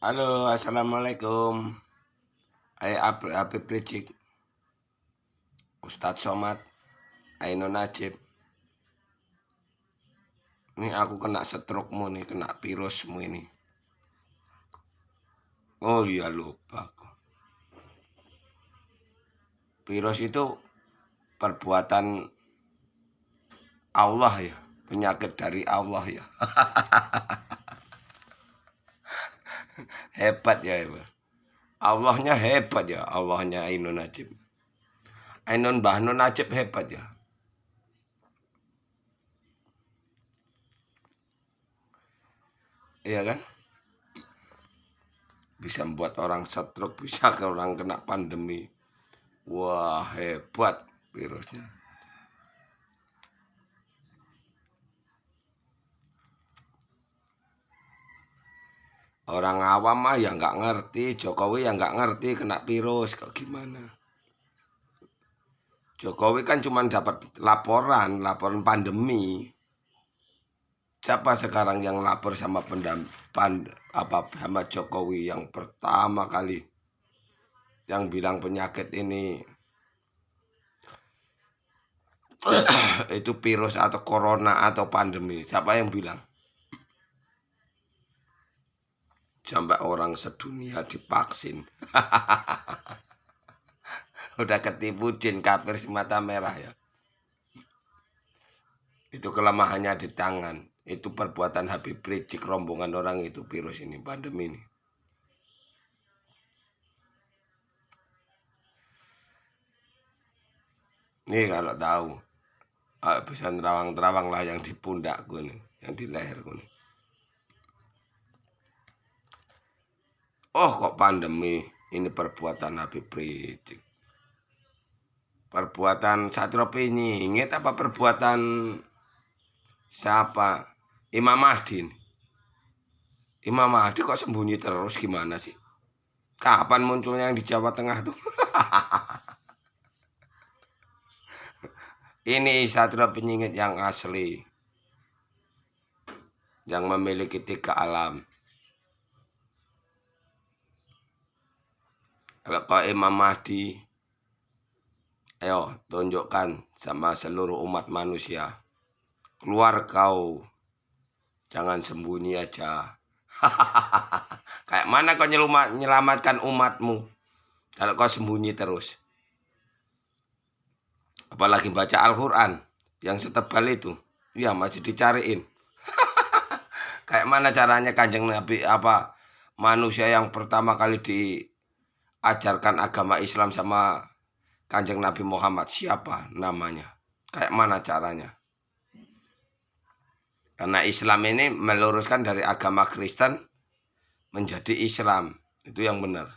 Halo, assalamualaikum. Habib Rizik, Ustadz Somad, Ainun Najib. Ini aku kena stroke-mu nih, kena virusmu ini. Oh iya lupa aku. Virus itu perbuatan Allah ya, penyakit dari Allah ya. Hebat ya, hebat. Allahnya hebat ya, Allahnya Ainun Najib. Mbah Nun Najib hebat ya. Iya kan? Bisa membuat orang stroke, bisa ke orang kena pandemi. Wah, hebat virusnya. Orang awam mah ya nggak ngerti, Jokowi ya nggak ngerti kena virus, kok gimana? Jokowi kan cuma dapat laporan pandemi. Siapa sekarang yang lapor sama sama Jokowi yang pertama kali yang bilang penyakit ini itu virus atau corona atau pandemi? Siapa yang bilang? Sampai orang sedunia divaksin. Udah ketipu jin kafir si mata merah ya. Itu kelemahannya di tangan. Itu perbuatan Habib Rizik, rombongan orang itu virus ini, pandemi ini. Nih kalau tahu, bisa terawang-terawang lah yang di pundakku nih, yang di leherku nih. Oh kok pandemi, ini perbuatan Habib Rizik. Perbuatan Satrio Pinyingit apa perbuatan siapa? Imam Mahdi. Imam Mahdi kok sembunyi terus gimana sih? Kapan munculnya yang di Jawa Tengah tuh? Ini Satrio Pinyingit yang asli. Yang memiliki 3 alam. Kalau kau Imam Mahdi, ayo tunjukkan sama seluruh umat manusia. Keluar kau. Jangan sembunyi aja. Kayak mana kau nyelamatkan umatmu kalau kau sembunyi terus? Apalagi baca Al-Quran yang setebal itu. Ya masih dicariin. Kayak mana caranya Kanjeng Nabi manusia yang pertama kali diajarkan agama Islam sama Kanjeng Nabi Muhammad, siapa namanya? Kayak mana caranya? Karena Islam ini meluruskan dari agama Kristen menjadi Islam. Itu yang benar.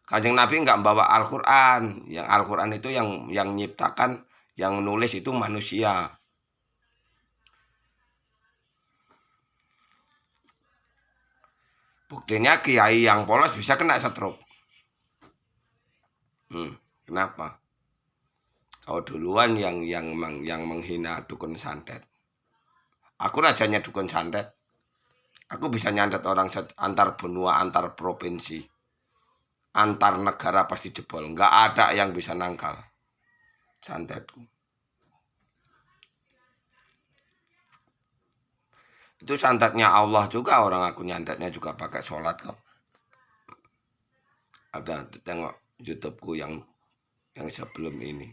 Kanjeng Nabi nggak membawa Al-Quran. Yang Al-Quran itu yang nyiptakan, yang nulis itu manusia. Buktinya kiai yang polos bisa kena stroke. Kenapa? Kau duluan yang menghina dukun santet. Aku rajanya dukun santet. Aku bisa nyantet orang antar benua, antar provinsi, antar negara pasti jebol. Nggak ada yang bisa nangkal santetku. Itu santetnya Allah juga, orang aku nyantetnya juga pakai sholat kok. Ada tengok YouTubeku yang sebelum ini.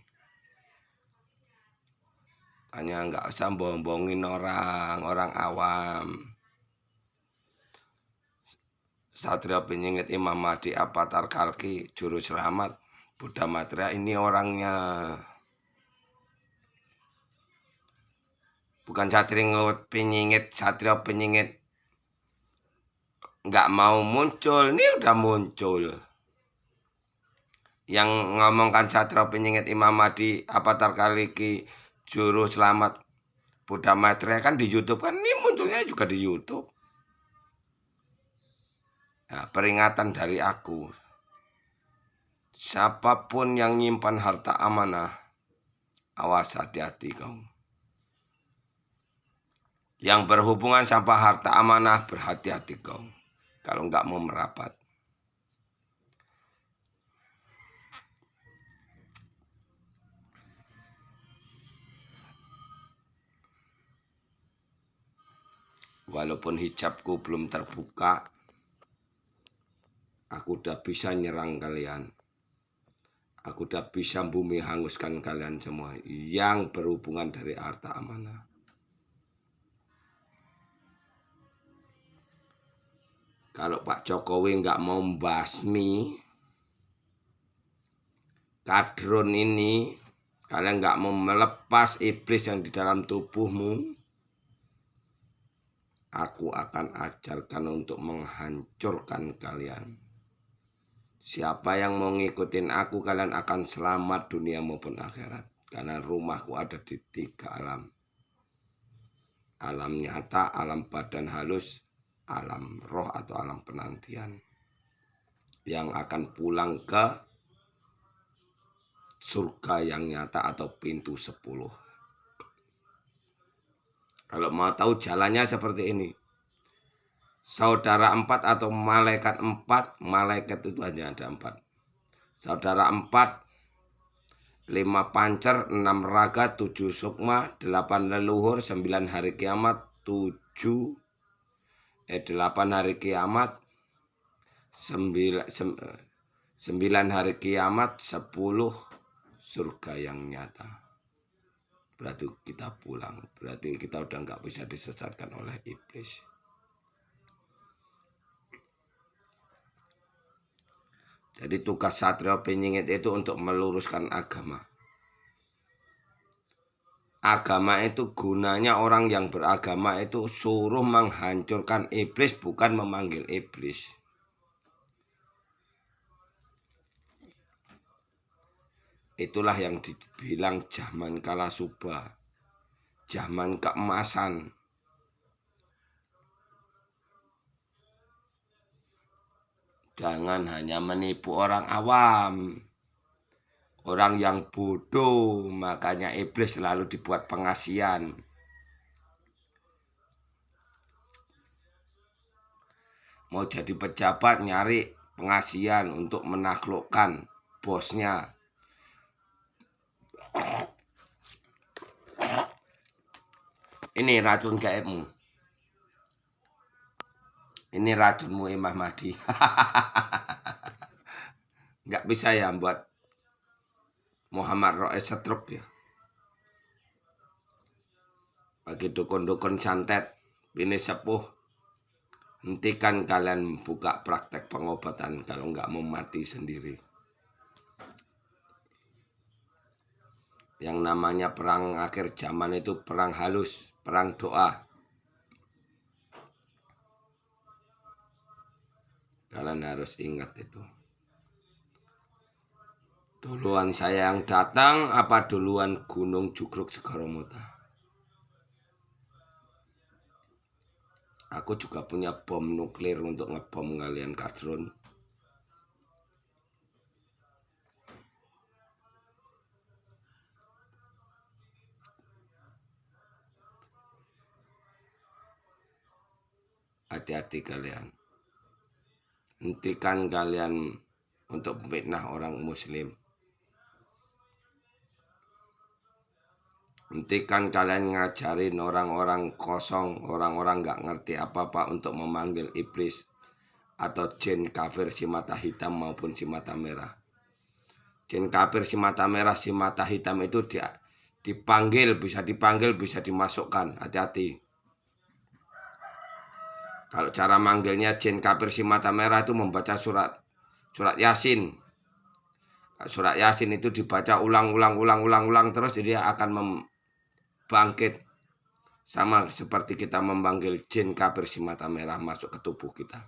Hanya nggak usah bohong-bohongin orang awam. Satrio Pinyingit, Imam Mahdi, Avatar Kalki, Juru Selamat, Buddha Matra, ini orangnya. Bukan Satrio Pinyingit nggak mau muncul, ini udah muncul. Yang ngomongkan Satrio Pinyingit, Imam Mahdi, Avatar Kalki, Juru Selamat, Buddha Matra kan di YouTube kan, ini munculnya juga di YouTube. Nah, peringatan dari aku. Siapapun yang nyimpan harta amanah, awas hati-hati kau. Yang berhubungan sama harta amanah, berhati-hati kau. kalau nggak mau merapat. Walaupun hijabku belum terbuka, aku udah bisa nyerang kalian. Aku udah bisa bumi hanguskan kalian semua yang berhubungan dari harta amanah. Kalau Pak Jokowi nggak mau membasmi kadrun ini, kalian nggak mau melepas iblis yang di dalam tubuhmu, aku akan ajarkan untuk menghancurkan kalian. Siapa yang mau ngikutin aku, kalian akan selamat dunia maupun akhirat. Karena rumahku ada di 3 alam. Alam nyata, alam badan halus, alam roh atau alam penantian. Yang akan pulang ke surga yang nyata atau pintu 10. Kalau mau tahu jalannya seperti ini. Saudara 4 atau malaikat 4, malaikat itu hanya ada 4. Saudara 4, 5 pancer, 6 raga, 7 sukma, 8 leluhur, 9 hari kiamat, 8 hari kiamat, 9 hari kiamat, 10 surga yang nyata. Berarti kita pulang. Berarti kita udah nggak bisa disesatkan oleh iblis. Jadi tugas Satrio Piningit itu untuk meluruskan agama. Agama itu gunanya orang yang beragama itu suruh menghancurkan iblis, bukan memanggil iblis. Itulah yang dibilang zaman Kalasuba, zaman keemasan. Jangan hanya menipu orang awam, orang yang bodoh, makanya iblis selalu dibuat pengasian. Mau jadi pejabat nyari pengasian untuk menaklukkan bosnya. Ini racun gaibmu. Ini racunmu Imam Mahdi. Nggak bisa ya buat Muhammad Roes setruk ya. Bagi dukun-dukun santet, ini sepuh, hentikan kalian buka praktek pengobatan kalau nggak mau mati sendiri. Yang namanya perang akhir zaman itu perang halus, perang doa. Kalian harus ingat itu. Duluan saya yang datang, apa duluan Gunung Jugruk Segara Muta? Aku juga punya bom nuklir untuk ngebom kalian kadrun. Hati-hati kalian. Hentikan kalian untuk fitnah orang muslim. Hentikan kalian ngajarin orang-orang kosong, orang-orang gak ngerti apa-apa untuk memanggil iblis atau jin kafir si mata hitam maupun si mata merah. Jin kafir si mata merah, si mata hitam itu dipanggil, bisa dimasukkan. Hati-hati. Kalau cara manggilnya jin kafir si mata merah itu membaca surat Yasin. Surat Yasin itu dibaca ulang terus, jadi dia akan bangkit. Sama seperti kita memanggil jin kafir si mata merah masuk ke tubuh kita.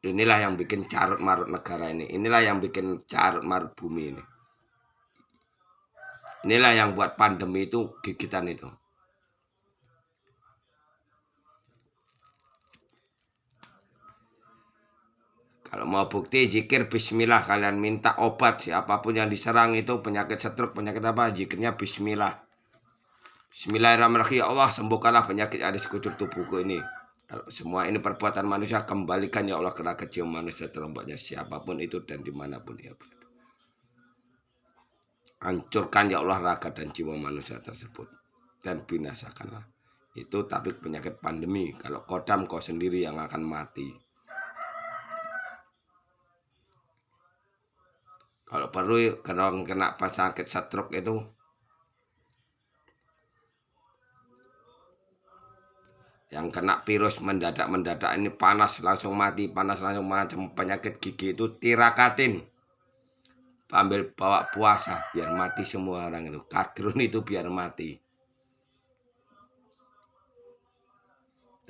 Inilah yang bikin carut marut negara ini. Inilah yang bikin carut marut bumi ini. Inilah yang buat pandemi itu gigitan itu. Kalau mau bukti zikir bismillah, kalian minta obat siapapun yang diserang itu penyakit stroke, penyakit apa, zikirnya bismillah. Bismillahirrahmanirrahim. Ya Allah, sembuhkanlah penyakit yang ada di sekujur tubuhku ini. Kalau semua ini perbuatan manusia, kembalikan ya Allah ke jiwa manusia terlompoknya siapapun itu dan dimanapun ia berada. Hancurkan ya Allah raga dan jiwa manusia tersebut dan binasakanlah. Itu tapi penyakit pandemi. Kalau kodam kau sendiri yang akan mati. Kalau perlu kena sakit stroke itu, yang kena virus mendadak ini panas langsung mati, panas langsung macam penyakit gigi itu tirakatin. Ambil bawa puasa biar mati semua orang itu. Kadrun itu biar mati.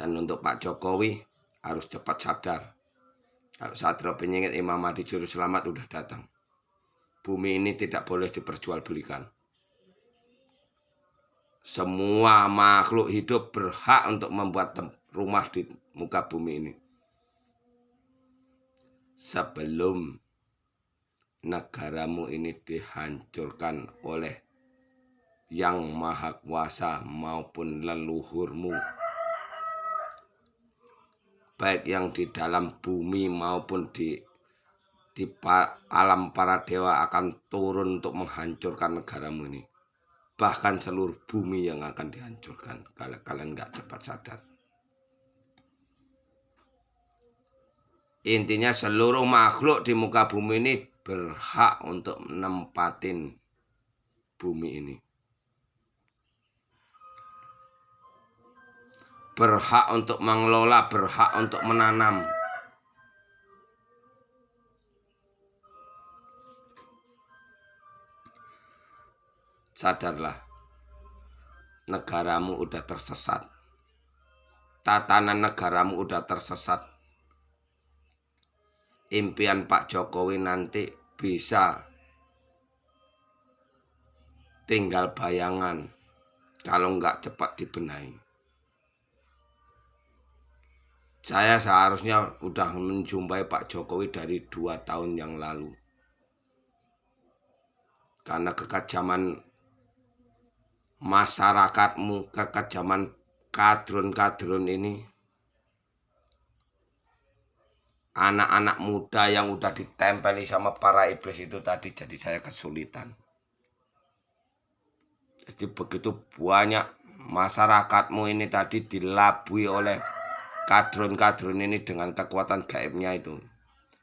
Dan untuk Pak Jokowi harus cepat sadar. Kalau Satrio Penyingit Imam Mahdi Juru Selamat udah datang. Bumi ini tidak boleh diperjualbelikan. Semua makhluk hidup berhak untuk membuat rumah di muka bumi ini. Sebelum negaramu ini dihancurkan oleh Yang Maha Kuasa maupun leluhurmu. Baik yang di dalam bumi maupun di alam para dewa akan turun untuk menghancurkan negaramu ini. Bahkan seluruh bumi yang akan dihancurkan kalau kalian nggak cepat sadar. Intinya seluruh makhluk di muka bumi ini berhak untuk menempatin bumi ini. Berhak untuk mengelola, berhak untuk menanam. Sadarlah, negaramu udah tersesat. Tatanan negaramu udah tersesat. Impian Pak Jokowi nanti bisa tinggal bayangan kalau nggak cepat dibenahi. Saya seharusnya udah menjumpai Pak Jokowi dari 2 tahun yang lalu. Karena kekejaman masyarakatmu, kekejaman kadrun-kadrun ini, anak-anak muda yang udah ditempeli sama para iblis itu tadi, jadi saya kesulitan. Jadi begitu banyak masyarakatmu ini tadi dilabui oleh kadrun-kadrun ini dengan kekuatan gaibnya itu.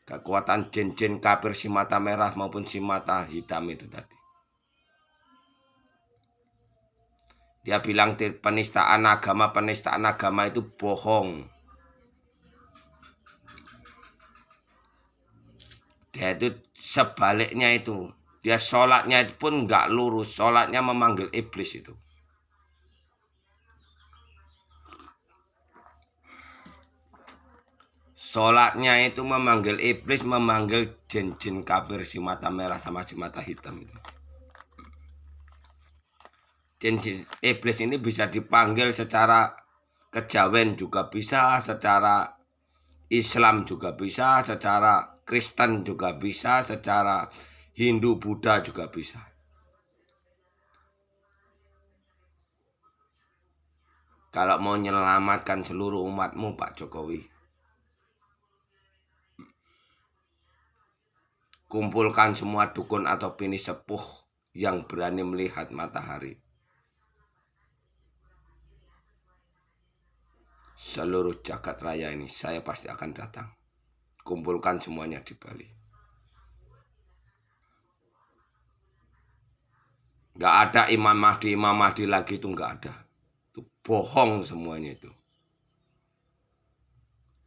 Kekuatan jin-jin kafir si mata merah maupun si mata hitam itu tadi. Dia bilang penistaan agama itu bohong. Dia itu sebaliknya itu. Dia sholatnya pun nggak lurus. Sholatnya memanggil iblis itu. Sholatnya itu memanggil iblis, memanggil jin-jin kafir si mata merah sama si mata hitam itu. Jin iblis ini bisa dipanggil secara kejawen juga bisa, secara Islam juga bisa, secara Kristen juga bisa, secara Hindu Buddha juga bisa. Kalau mau menyelamatkan seluruh umatmu Pak Jokowi, kumpulkan semua dukun atau pini sepuh yang berani melihat matahari. Seluruh jagat raya ini saya pasti akan datang. Kumpulkan semuanya di Bali. Gak ada Imam Mahdi lagi itu gak ada. Itu bohong semuanya itu.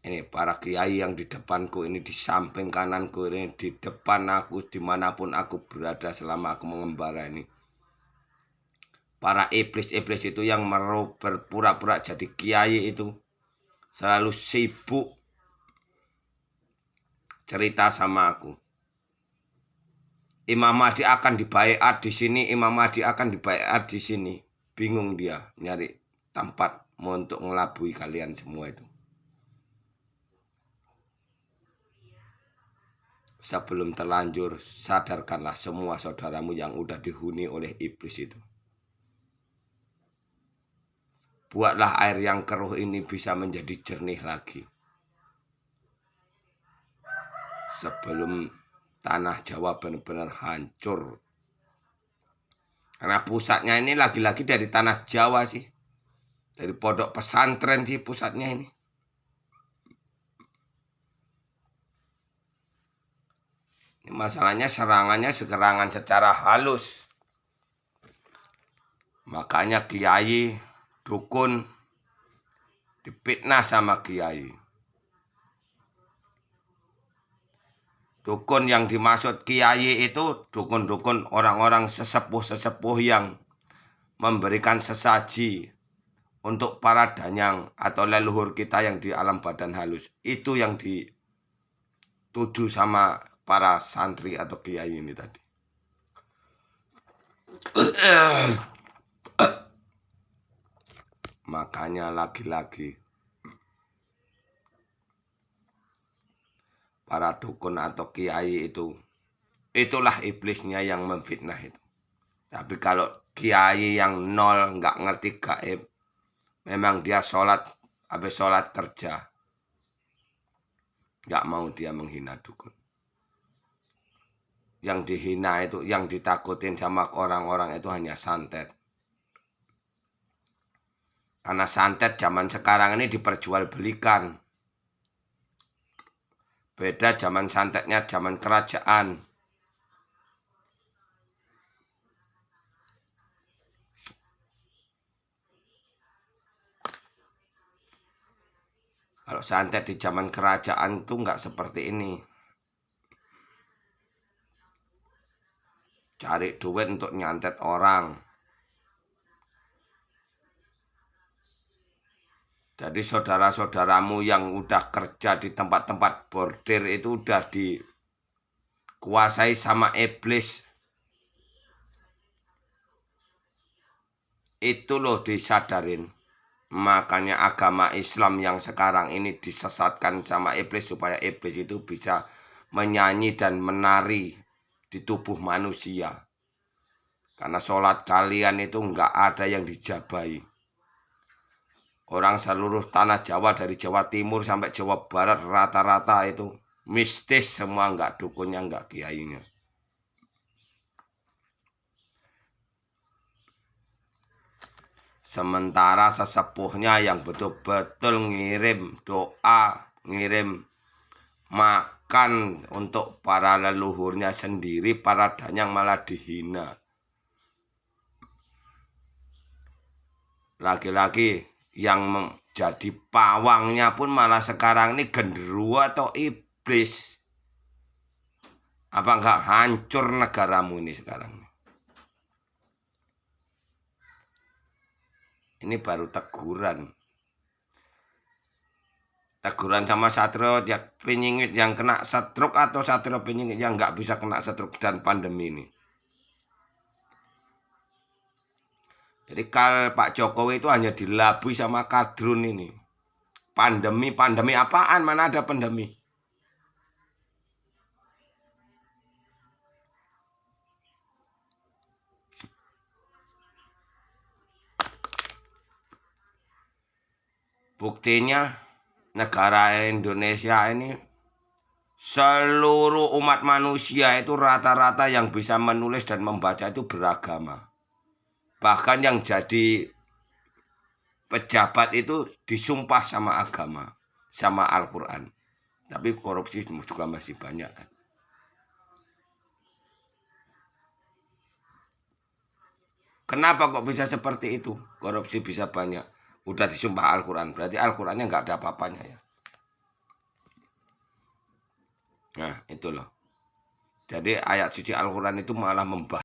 Ini para kiai yang di depanku ini, di samping kananku ini, di depan aku, dimanapun aku berada selama aku mengembara ini. Para iblis-iblis itu yang berpura-pura jadi kiai itu selalu sibuk cerita sama aku. Imam Mahdi akan dibaiat di sini, Imam Mahdi akan dibaiat di sini. Bingung dia nyari tempat untuk ngelabui kalian semua itu. Sebelum terlanjur, sadarkanlah semua saudaramu yang udah dihuni oleh iblis itu. buatlah air yang keruh ini bisa menjadi jernih lagi. Sebelum tanah Jawa benar-benar hancur. Karena pusatnya ini lagi-lagi dari tanah Jawa sih. Dari pondok pesantren sih pusatnya ini. Ini masalahnya serangannya secara halus. Makanya kiai, dukun, difitnah sama kiai. Dukun yang dimaksud kiai itu dukun-dukun orang-orang sesepuh-sesepuh yang memberikan sesaji untuk para danyang atau leluhur kita yang di alam badan halus. Itu yang dituduh sama para santri atau kiai ini tadi. Makanya lagi-lagi para dukun atau kiai itulah iblisnya yang memfitnah itu. Tapi kalau kiai yang nol nggak ngerti gaib, memang dia sholat, habis sholat kerja, nggak mau dia menghina dukun. Yang dihina itu, yang ditakutin sama orang-orang itu hanya santet. Karena santet zaman sekarang ini diperjualbelikan. Beda zaman santetnya zaman kerajaan. Kalau santet di zaman kerajaan itu nggak seperti ini. Cari duit untuk nyantet orang. Jadi saudara-saudaramu yang udah kerja di tempat-tempat bordir itu udah dikuasai sama iblis. Itu loh disadarin. Makanya agama Islam yang sekarang ini disesatkan sama iblis supaya iblis itu bisa menyanyi dan menari di tubuh manusia. Karena sholat kalian itu nggak ada yang dijabai. Orang seluruh tanah Jawa dari Jawa Timur sampai Jawa Barat rata-rata itu mistis semua, nggak dukunnya, nggak kiainya. Sementara sesepuhnya yang betul-betul ngirim doa, ngirim makan untuk para leluhurnya sendiri, para danyang malah dihina. Lagi-lagi yang menjadi pawangnya pun malah sekarang ini genderuwo atau iblis. Apa enggak hancur negaramu ini sekarang? Ini baru teguran. Teguran sama satrio ya penyingit yang kena stroke atau satrio penyingit yang nggak bisa kena stroke dan pandemi ini. Jadi kalau Pak Jokowi itu hanya dilabui sama kadrun ini. Pandemi apaan? Mana ada pandemi? Buktinya negara Indonesia ini seluruh umat manusia itu rata-rata yang bisa menulis dan membaca itu beragama. Bahkan yang jadi pejabat itu disumpah sama agama, sama Al-Quran. Tapi korupsi juga masih banyak kan. Kenapa kok bisa seperti itu? Korupsi bisa banyak. Udah disumpah Al-Quran, berarti Al-Qurannya nggak ada apa-apanya ya. Nah itu loh. Jadi ayat suci Al-Quran itu malah membahas